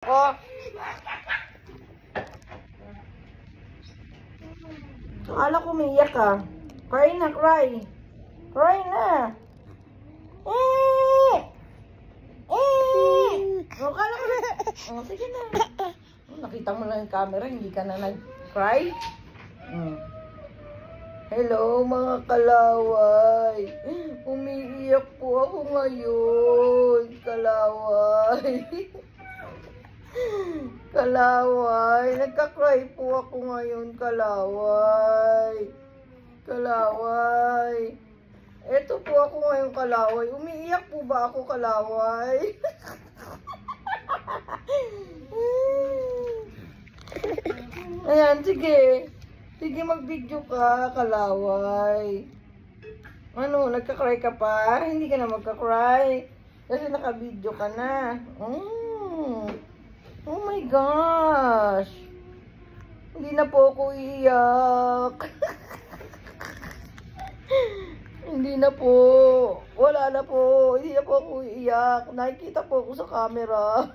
Ako. Akala ko umiiyak ka. Cry na, cry. Cry na. Eh! Eh! O, akala ko na. O, sige na. Nakita mo lang yung camera, hindi ka na nag-cry. Hello, mga kalaway. Umiiyak po ako ngayon. Kalaway. Kalaway. Nagka-cry po ako ngayon, kalaway. Kalaway. Eto po ako ngayon, kalaway. Umiiyak po ba ako, kalaway? Ayan, sige. Sige, mag-video ka, kalaway. Ano, nagka-cry ka pa? Hindi ka na magka-cry. Kasi naka-video ka na. Oh my gosh. Hindi na po ako iiyak. Hindi na po. Wala na po. Hindi na po ako iiyak. Nakikita po ako sa camera.